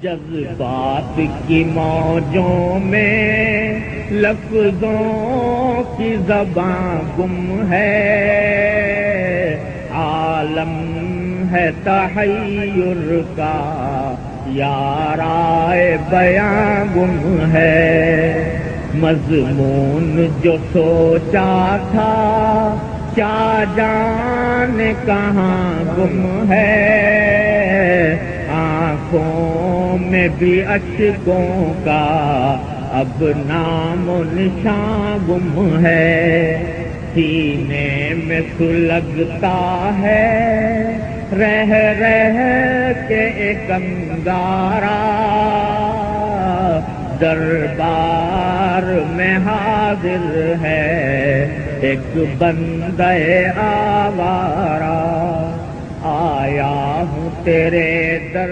جذبات کی موجوں میں لفظوں کی زباں گم ہے، عالم ہے تحیر کا یارائے بیاں گم ہے، مضمون جو سوچا تھا کیا جانے کہاں گم ہے، آنکھوں میں بھی اشکوں کا اب نام و نشاں گم ہے، سینے میں سلگتا ہے رہ کے ایک انگارہ، دربار میں حاضر ہے ایک بندہ آوارہ، آیا ہوں تیرے در